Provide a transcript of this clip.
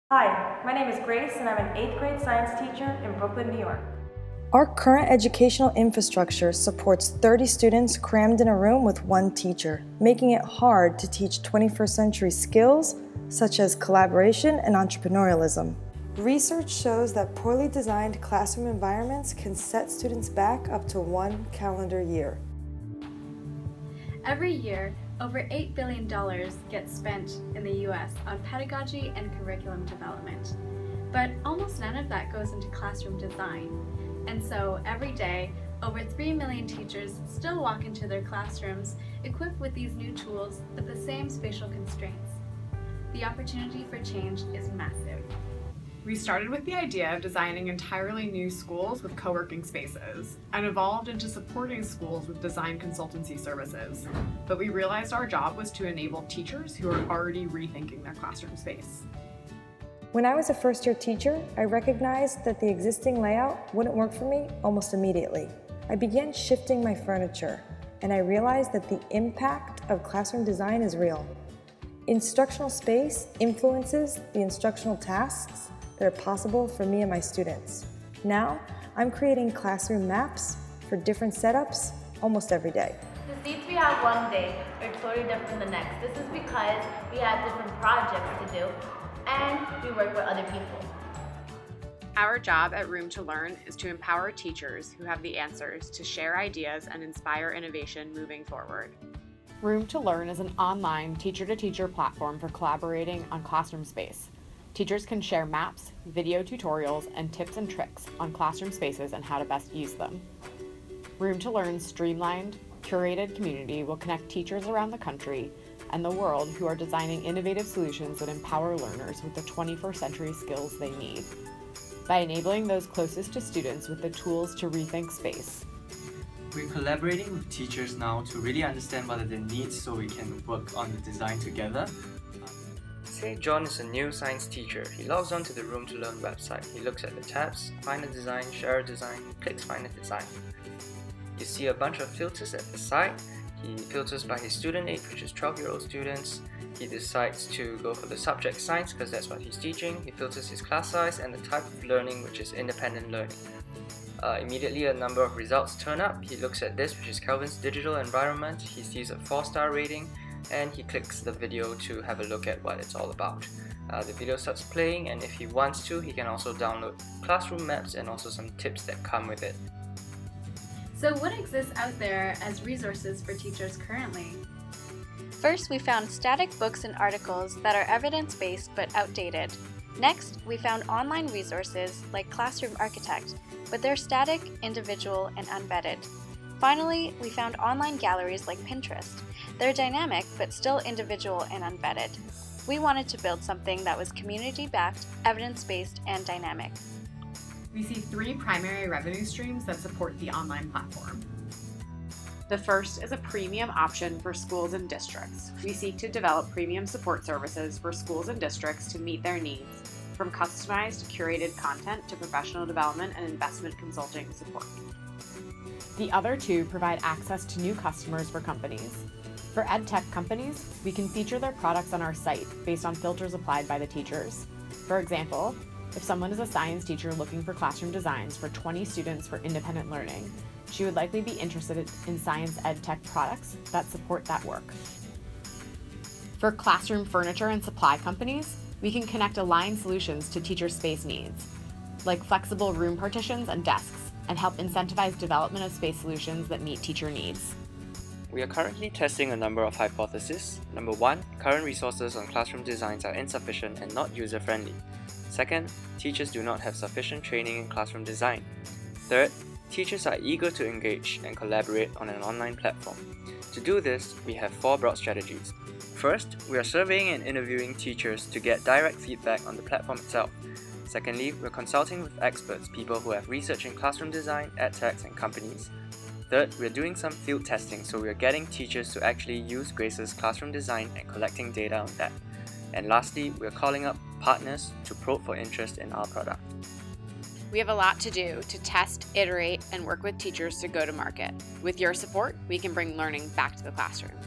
Hi, my name is Grace and I'm an 8th grade science teacher in Brooklyn, New York. Our current educational infrastructure supports 30 students crammed in a room with one teacher, making it hard to teach 21st century skills such as collaboration and entrepreneurialism. Research shows that poorly designed classroom environments can set students back up to 1 calendar year. Every year, over $8 billion gets spent in the US on pedagogy and curriculum development, but almost none of that goes into classroom design. And so every day, over 3 million teachers still walk into their classrooms equipped with these new tools but the same spatial constraints. The opportunity for change is massive. We started with the idea of designing entirely new schools with co-working spaces and evolved into supporting schools with design consultancy services. But we realized our job was to enable teachers who are already rethinking their classroom space. When I was a first-year teacher, I recognized that the existing layout wouldn't work for me almost immediately. I began shifting my furniture, and I realized that the impact of classroom design is real. Instructional space influences the instructional tasks that are possible for me and my students. Now, I'm creating classroom maps for different setups almost every day. The seats we have one day are totally different the next. This is because we have different projects to do and we work with other people. Our job at Room to Learn is to empower teachers who have the answers to share ideas and inspire innovation moving forward. Room to Learn is an online teacher-to-teacher platform for collaborating on classroom space. Teachers can share maps, video tutorials, and tips and tricks on classroom spaces and how to best use them. Room to Learn's streamlined, curated community will connect teachers around the country and the world who are designing innovative solutions that empower learners with the 21st century skills they need. By enabling those closest to students with the tools to rethink space. We're collaborating with teachers now to really understand what are their needs so we can work on the design together. Say John is a new science teacher. He logs on to the Room to Learn website. He looks at the tabs, find a design, share a design, clicks find a design. You see a bunch of filters at the side. He filters by his student age, which is 12-year-old students. He decides to go for the subject science because that's what he's teaching. He filters his class size and the type of learning, which is independent learning. Immediately a number of results turn up. He looks at this, which is Kelvin's digital environment. He sees a 4-star rating and he clicks the video to have a look at what it's all about. The video starts playing, and if he wants to, he can also download classroom maps and also some tips that come with it. So what exists out there as resources for teachers currently? First, we found static books and articles that are evidence-based but outdated. Next, we found online resources like Classroom Architect, but they're static, individual, and unvetted. Finally, we found online galleries like Pinterest. They're dynamic, but still individual and unvetted. We wanted to build something that was community-backed, evidence-based, and dynamic. We see 3 primary revenue streams that support the online platform. The first is a premium option for schools and districts. We seek to develop premium support services for schools and districts to meet their needs, from customized, curated content to professional development and investment consulting support. The other 2 provide access to new customers for companies. For EdTech companies, we can feature their products on our site based on filters applied by the teachers. For example, if someone is a science teacher looking for classroom designs for 20 students for independent learning, she would likely be interested in science EdTech products that support that work. For classroom furniture and supply companies, we can connect aligned solutions to teacher space needs, like flexible room partitions and desks, and help incentivize development of space solutions that meet teacher needs. We are currently testing a number of hypotheses. Number 1, current resources on classroom designs are insufficient and not user-friendly. Second, teachers do not have sufficient training in classroom design. Third, teachers are eager to engage and collaborate on an online platform. To do this, we have 4 broad strategies. First, we are surveying and interviewing teachers to get direct feedback on the platform itself. Secondly, we're consulting with experts, people who have research in classroom design, edtechs, and companies. Third, we're doing some field testing, so we're getting teachers to actually use Grace's classroom design and collecting data on that. And lastly, we're calling up partners to probe for interest in our product. We have a lot to do to test, iterate, and work with teachers to go to market. With your support, we can bring learning back to the classroom.